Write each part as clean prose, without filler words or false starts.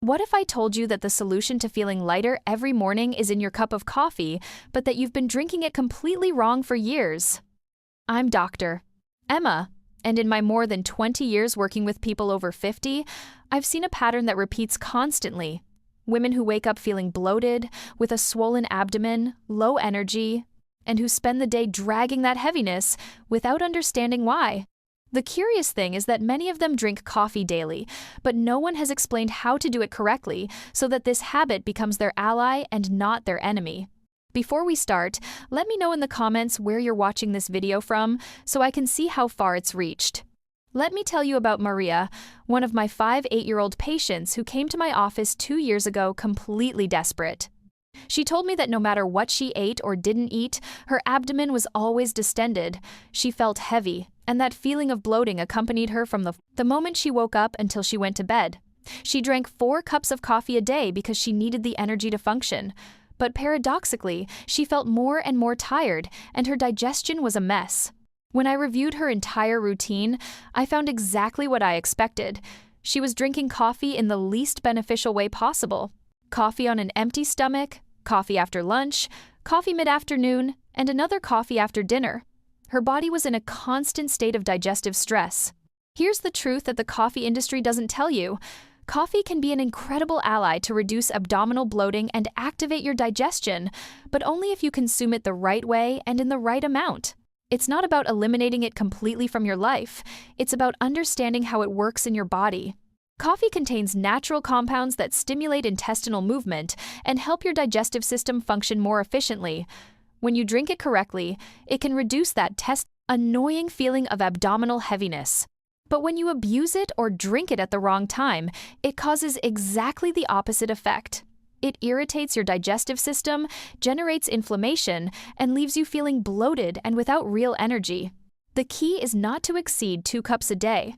What if I told you that the solution to feeling lighter every morning is in your cup of coffee, but that you've been drinking it completely wrong for years? I'm Dr. Emma, and in my more than 20 years working with people over 50, I've seen a pattern that repeats constantly. Women who wake up feeling bloated, with a swollen abdomen, low energy, and who spend the day dragging that heaviness without understanding why. The curious thing is that many of them drink coffee daily, but no one has explained how to do it correctly so that this habit becomes their ally and not their enemy. Before we start, let me know in the comments where you're watching this video from so I can see how far it's reached. Let me tell you about Maria, one of my 8-year-old patients who came to my office 2 years ago completely desperate. She told me that no matter what she ate or didn't eat, her abdomen was always distended. She felt heavy, and that feeling of bloating accompanied her from the moment she woke up until she went to bed. She drank 4 cups of coffee a day because she needed the energy to function. But paradoxically, she felt more and more tired, and her digestion was a mess. When I reviewed her entire routine, I found exactly what I expected. She was drinking coffee in the least beneficial way possible. Coffee on an empty stomach, coffee after lunch, coffee mid-afternoon, and another coffee after dinner. Her body was in a constant state of digestive stress. Here's the truth that the coffee industry doesn't tell you. Coffee can be an incredible ally to reduce abdominal bloating and activate your digestion, but only if you consume it the right way and in the right amount. It's not about eliminating it completely from your life. It's about understanding how it works in your body. Coffee contains natural compounds that stimulate intestinal movement and help your digestive system function more efficiently. When you drink it correctly, it can reduce that annoying feeling of abdominal heaviness. But when you abuse it or drink it at the wrong time, it causes exactly the opposite effect. It irritates your digestive system, generates inflammation, and leaves you feeling bloated and without real energy. The key is not to exceed 2 cups a day.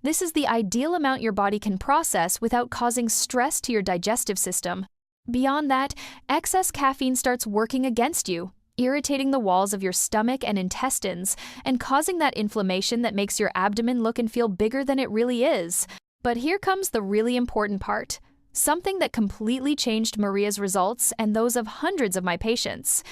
This is the ideal amount your body can process without causing stress to your digestive system. Beyond that, excess caffeine starts working against you, irritating the walls of your stomach and intestines, and causing that inflammation that makes your abdomen look and feel bigger than it really is. But here comes the really important part, something that completely changed Maria's results and those of hundreds of my patients.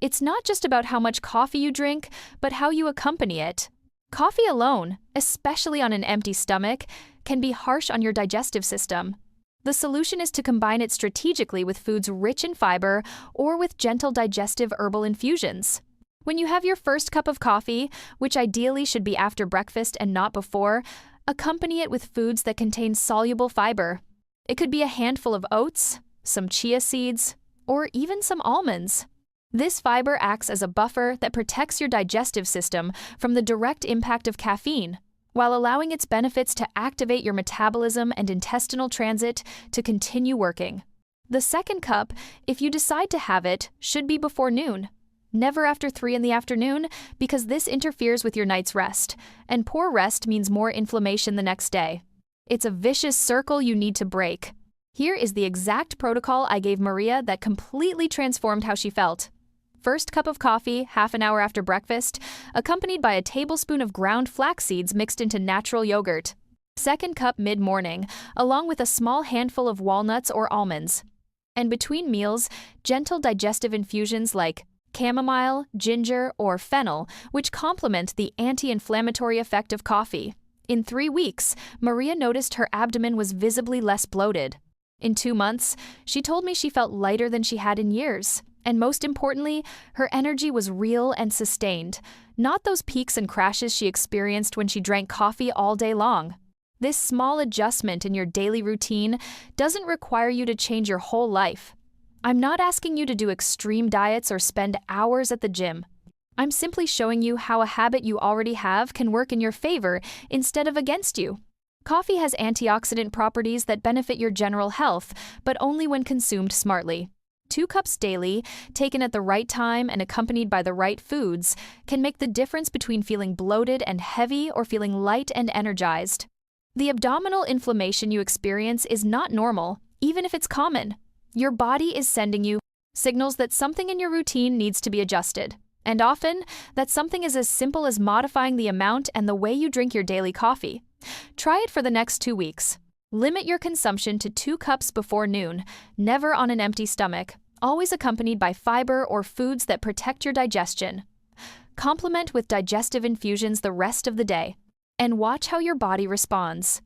It's not just about how much coffee you drink, but how you accompany it. Coffee alone, especially on an empty stomach, can be harsh on your digestive system. The solution is to combine it strategically with foods rich in fiber or with gentle digestive herbal infusions. When you have your first cup of coffee, which ideally should be after breakfast and not before, accompany it with foods that contain soluble fiber. It could be a handful of oats, some chia seeds, or even some almonds. This fiber acts as a buffer that protects your digestive system from the direct impact of caffeine, while allowing its benefits to activate your metabolism and intestinal transit to continue working. The second cup, if you decide to have it, should be before noon. Never after 3 in the afternoon, because this interferes with your night's rest, and poor rest means more inflammation the next day. It's a vicious circle you need to break. Here is the exact protocol I gave Maria that completely transformed how she felt. First cup of coffee, half an hour after breakfast, accompanied by a tablespoon of ground flax seeds mixed into natural yogurt. Second cup mid-morning, along with a small handful of walnuts or almonds. And between meals, gentle digestive infusions like chamomile, ginger, or fennel, which complement the anti-inflammatory effect of coffee. In 3 weeks, Maria noticed her abdomen was visibly less bloated. In 2 months, she told me she felt lighter than she had in years. And most importantly, her energy was real and sustained, not those peaks and crashes she experienced when she drank coffee all day long. This small adjustment in your daily routine doesn't require you to change your whole life. I'm not asking you to do extreme diets or spend hours at the gym. I'm simply showing you how a habit you already have can work in your favor instead of against you. Coffee has antioxidant properties that benefit your general health, but only when consumed smartly. 2 cups daily, taken at the right time and accompanied by the right foods, can make the difference between feeling bloated and heavy or feeling light and energized. The abdominal inflammation you experience is not normal, even if it's common. Your body is sending you signals that something in your routine needs to be adjusted. And often, that something is as simple as modifying the amount and the way you drink your daily coffee. Try it for the next 2 weeks. Limit your consumption to 2 cups before noon, never on an empty stomach, always accompanied by fiber or foods that protect your digestion. Complement with digestive infusions the rest of the day, and watch how your body responds.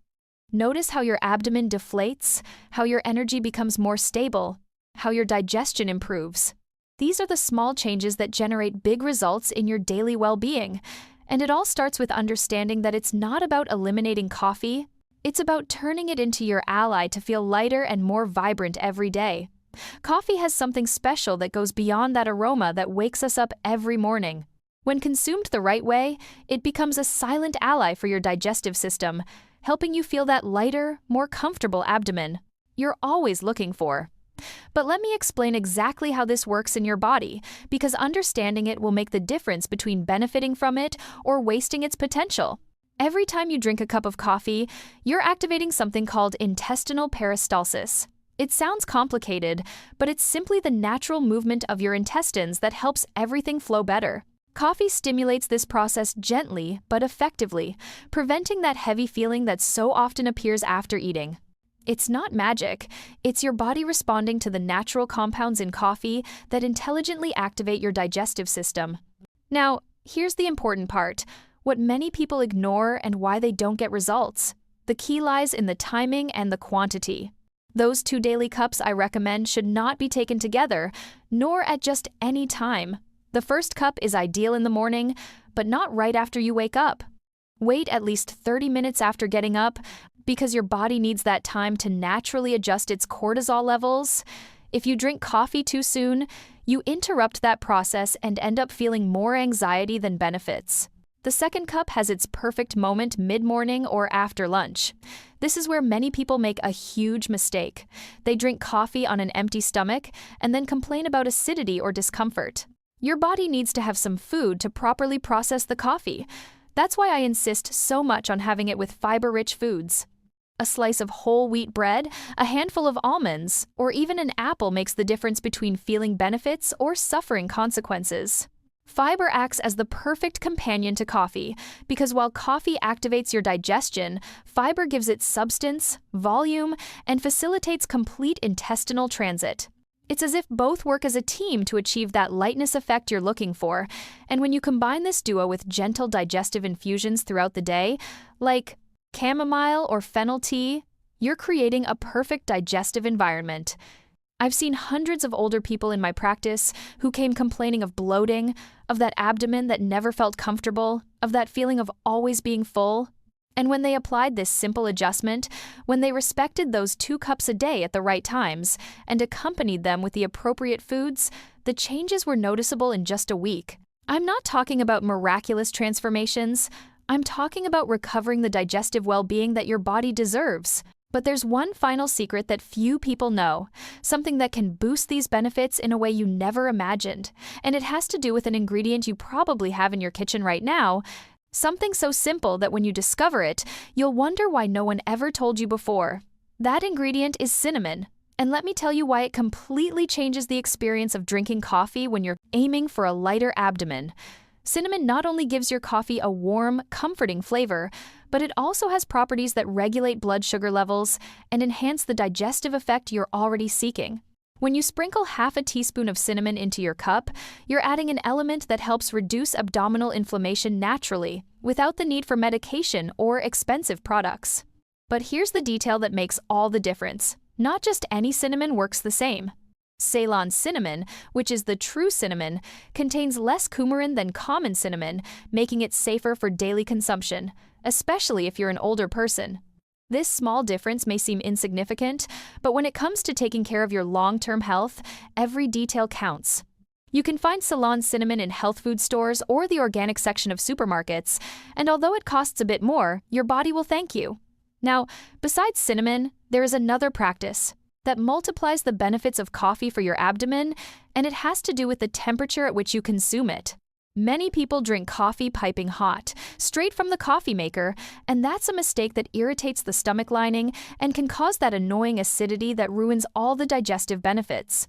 Notice how your abdomen deflates, how your energy becomes more stable, how your digestion improves. These are the small changes that generate big results in your daily well-being, and it all starts with understanding that it's not about eliminating coffee. It's about turning it into your ally to feel lighter and more vibrant every day. Coffee has something special that goes beyond that aroma that wakes us up every morning. When consumed the right way, it becomes a silent ally for your digestive system, helping you feel that lighter, more comfortable abdomen you're always looking for. But let me explain exactly how this works in your body, because understanding it will make the difference between benefiting from it or wasting its potential. Every time you drink a cup of coffee, you're activating something called intestinal peristalsis. It sounds complicated, but it's simply the natural movement of your intestines that helps everything flow better. Coffee stimulates this process gently but effectively, preventing that heavy feeling that so often appears after eating. It's not magic, it's your body responding to the natural compounds in coffee that intelligently activate your digestive system. Now, here's the important part. What many people ignore and why they don't get results. The key lies in the timing and the quantity. Those 2 daily cups I recommend should not be taken together, nor at just any time. The first cup is ideal in the morning, but not right after you wake up. Wait at least 30 minutes after getting up, because your body needs that time to naturally adjust its cortisol levels. If you drink coffee too soon, you interrupt that process and end up feeling more anxiety than benefits. The second cup has its perfect moment mid-morning or after lunch. This is where many people make a huge mistake. They drink coffee on an empty stomach and then complain about acidity or discomfort. Your body needs to have some food to properly process the coffee. That's why I insist so much on having it with fiber-rich foods. A slice of whole wheat bread, a handful of almonds, or even an apple makes the difference between feeling benefits or suffering consequences. Fiber acts as the perfect companion to coffee, because while coffee activates your digestion, fiber gives it substance, volume, and facilitates complete intestinal transit. It's as if both work as a team to achieve that lightness effect you're looking for, and when you combine this duo with gentle digestive infusions throughout the day, like chamomile or fennel tea, you're creating a perfect digestive environment. I've seen hundreds of older people in my practice who came complaining of bloating, of that abdomen that never felt comfortable, of that feeling of always being full. And when they applied this simple adjustment, when they respected those 2 cups a day at the right times and accompanied them with the appropriate foods, the changes were noticeable in just a week. I'm not talking about miraculous transformations. I'm talking about recovering the digestive well-being that your body deserves. But there's one final secret that few people know, something that can boost these benefits in a way you never imagined, and it has to do with an ingredient you probably have in your kitchen right now, something so simple that when you discover it, you'll wonder why no one ever told you before. That ingredient is cinnamon, and let me tell you why it completely changes the experience of drinking coffee when you're aiming for a lighter abdomen. Cinnamon not only gives your coffee a warm, comforting flavor, but it also has properties that regulate blood sugar levels and enhance the digestive effect you're already seeking. When you sprinkle half a teaspoon of cinnamon into your cup, you're adding an element that helps reduce abdominal inflammation naturally, without the need for medication or expensive products. But here's the detail that makes all the difference. Not just any cinnamon works the same. Ceylon cinnamon, which is the true cinnamon, contains less coumarin than common cinnamon, making it safer for daily consumption, especially if you're an older person. This small difference may seem insignificant, but when it comes to taking care of your long-term health, every detail counts. You can find Ceylon cinnamon in health food stores or the organic section of supermarkets, and although it costs a bit more, your body will thank you. Now, besides cinnamon, there is another practice that multiplies the benefits of coffee for your abdomen, and it has to do with the temperature at which you consume it. Many people drink coffee piping hot, straight from the coffee maker, and that's a mistake that irritates the stomach lining and can cause that annoying acidity that ruins all the digestive benefits.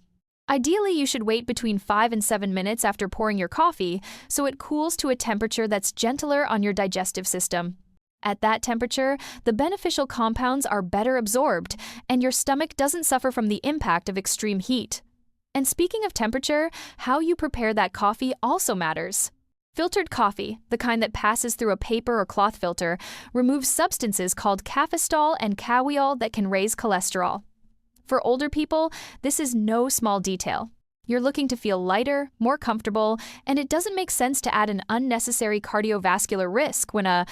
Ideally, you should wait between 5 and 7 minutes after pouring your coffee so it cools to a temperature that's gentler on your digestive system. At that temperature, the beneficial compounds are better absorbed, and your stomach doesn't suffer from the impact of extreme heat. And speaking of temperature, how you prepare that coffee also matters. Filtered coffee, the kind that passes through a paper or cloth filter, removes substances called cafestol and caweol that can raise cholesterol. For older people, this is no small detail. You're looking to feel lighter, more comfortable, and it doesn't make sense to add an unnecessary cardiovascular risk when a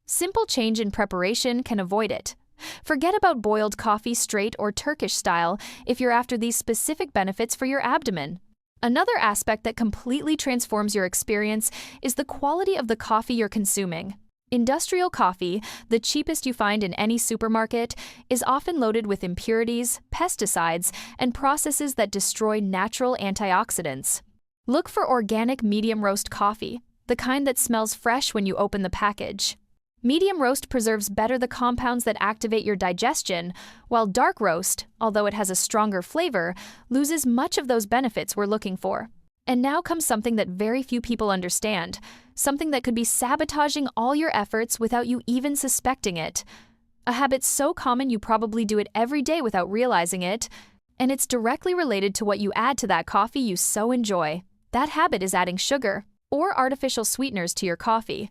simple change in preparation can avoid it. Forget about boiled coffee straight or Turkish style if you're after these specific benefits for your abdomen. Another aspect that completely transforms your experience is the quality of the coffee you're consuming. Industrial coffee, the cheapest you find in any supermarket, is often loaded with impurities, pesticides, and processes that destroy natural antioxidants. Look for organic medium roast coffee, the kind that smells fresh when you open the package. Medium roast preserves better the compounds that activate your digestion, while dark roast, although it has a stronger flavor, loses much of those benefits we're looking for. And now comes something that very few people understand, something that could be sabotaging all your efforts without you even suspecting it. A habit so common you probably do it every day without realizing it, and it's directly related to what you add to that coffee you so enjoy. That habit is adding sugar or artificial sweeteners to your coffee.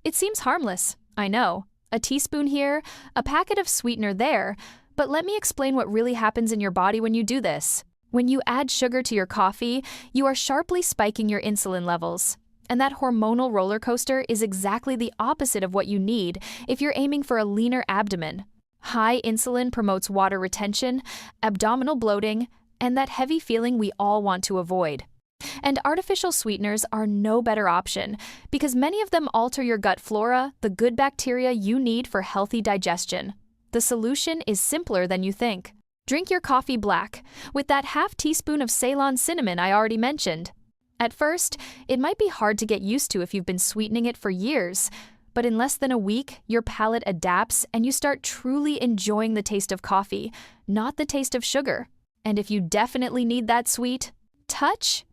It seems harmless, I know. A teaspoon here, a packet of sweetener there, but let me explain what really happens in your body when you do this. When you add sugar to your coffee, you are sharply spiking your insulin levels. And that hormonal roller coaster is exactly the opposite of what you need if you're aiming for a leaner abdomen. High insulin promotes water retention, abdominal bloating, and that heavy feeling we all want to avoid. And artificial sweeteners are no better option because many of them alter your gut flora, the good bacteria you need for healthy digestion. The solution is simpler than you think. Drink your coffee black, with that half teaspoon of Ceylon cinnamon I already mentioned. At first, it might be hard to get used to if you've been sweetening it for years, but in less than a week, your palate adapts and you start truly enjoying the taste of coffee, not the taste of sugar. And if you definitely need that sweet touch,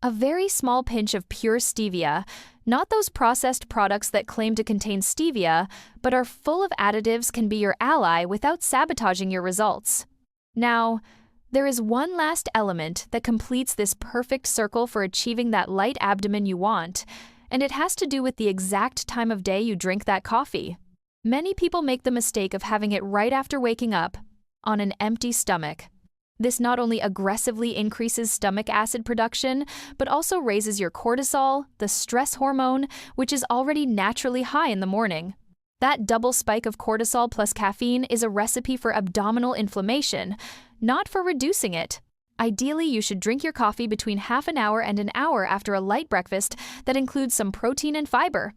a very small pinch of pure stevia, not those processed products that claim to contain stevia, but are full of additives, can be your ally without sabotaging your results. Now, there is one last element that completes this perfect circle for achieving that light abdomen you want, and it has to do with the exact time of day you drink that coffee. Many people make the mistake of having it right after waking up, on an empty stomach. This not only aggressively increases stomach acid production, but also raises your cortisol, the stress hormone, which is already naturally high in the morning. That double spike of cortisol plus caffeine is a recipe for abdominal inflammation, not for reducing it. Ideally, you should drink your coffee between half an hour and an hour after a light breakfast that includes some protein and fiber.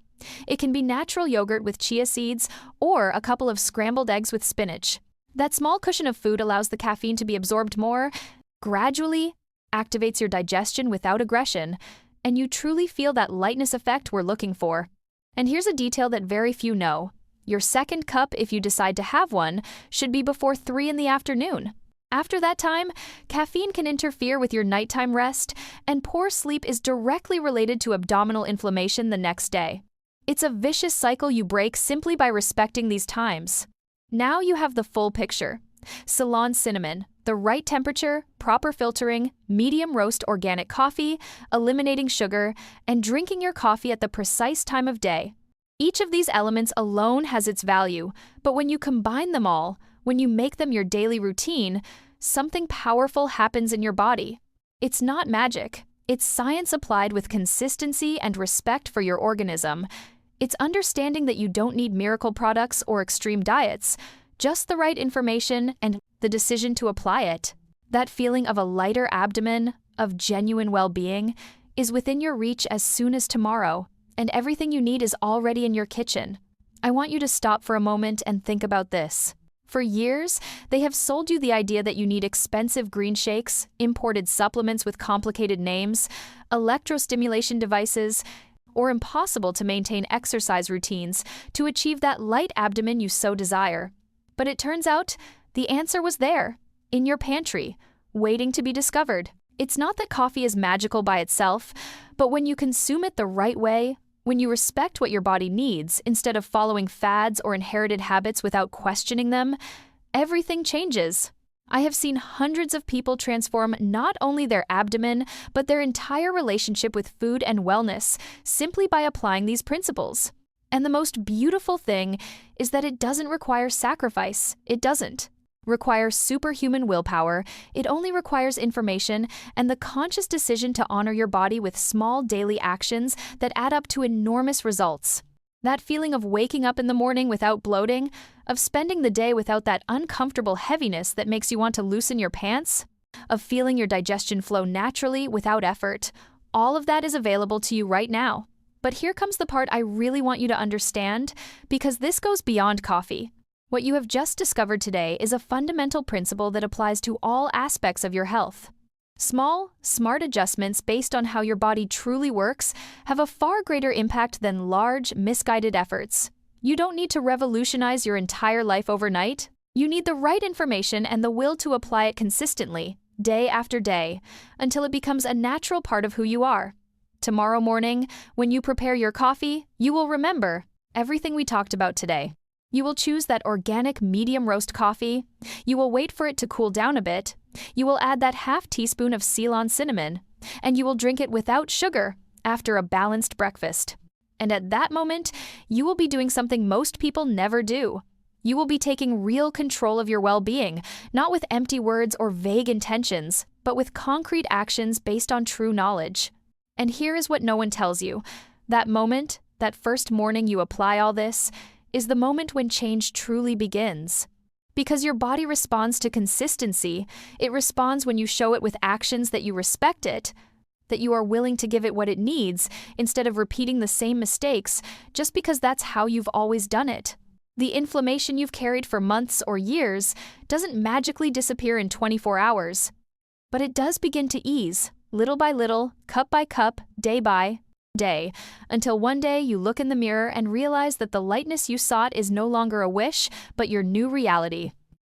It can be natural yogurt with chia seeds or a couple of scrambled eggs with spinach. That small cushion of food allows the caffeine to be absorbed more, gradually activates your digestion without aggression, and you truly feel that lightness effect we're looking for. And here's a detail that very few know. Your second cup, if you decide to have one, should be before 3 in the afternoon. After that time, caffeine can interfere with your nighttime rest, and poor sleep is directly related to abdominal inflammation the next day. It's a vicious cycle you break simply by respecting these times. Now you have the full picture. Ceylon cinnamon, the right temperature, proper filtering, medium roast organic coffee, eliminating sugar, and drinking your coffee at the precise time of day. Each of these elements alone has its value, but when you combine them all, when you make them your daily routine, something powerful happens in your body. It's not magic. It's science applied with consistency and respect for your organism. It's understanding that you don't need miracle products or extreme diets, just the right information and the decision to apply it. That feeling of a lighter abdomen, of genuine well-being, is within your reach as soon as tomorrow, and everything you need is already in your kitchen. I want you to stop for a moment and think about this. For years, they have sold you the idea that you need expensive green shakes, imported supplements with complicated names, electrostimulation devices, or impossible to maintain exercise routines to achieve that light abdomen you so desire. But it turns out, the answer was there, in your pantry, waiting to be discovered. It's not that coffee is magical by itself, but when you consume it the right way, When you respect what your body needs instead of following fads or inherited habits without questioning them, everything changes. I have seen hundreds of people transform not only their abdomen, but their entire relationship with food and wellness simply by applying these principles. And the most beautiful thing is that it doesn't require sacrifice. It doesn't require superhuman willpower. It only requires information and the conscious decision to honor your body with small daily actions that add up to enormous results. That feeling of waking up in the morning without bloating, of spending the day without that uncomfortable heaviness that makes you want to loosen your pants, of feeling your digestion flow naturally without effort, all of that is available to you right now. But here comes the part I really want you to understand, because this goes beyond coffee. What you have just discovered today is a fundamental principle that applies to all aspects of your health. Small, smart adjustments based on how your body truly works have a far greater impact than large, misguided efforts. You don't need to revolutionize your entire life overnight. You need the right information and the will to apply it consistently, day after day, until it becomes a natural part of who you are. Tomorrow morning, when you prepare your coffee, you will remember everything we talked about today. You will choose that organic medium roast coffee. You will wait for it to cool down a bit. You will add that half teaspoon of Ceylon cinnamon, and you will drink it without sugar after a balanced breakfast. And at that moment, you will be doing something most people never do. You will be taking real control of your well-being, not with empty words or vague intentions, but with concrete actions based on true knowledge. And here is what no one tells you. That moment, that first morning you apply all this, is the moment when change truly begins. Because your body responds to consistency, it responds when you show it with actions that you respect it, that you are willing to give it what it needs instead of repeating the same mistakes just because that's how you've always done it. The inflammation you've carried for months or years doesn't magically disappear in 24 hours, but it does begin to ease, little by little, cup by cup, day by day, until one day you look in the mirror and realize that the lightness you sought is no longer a wish, but your new reality.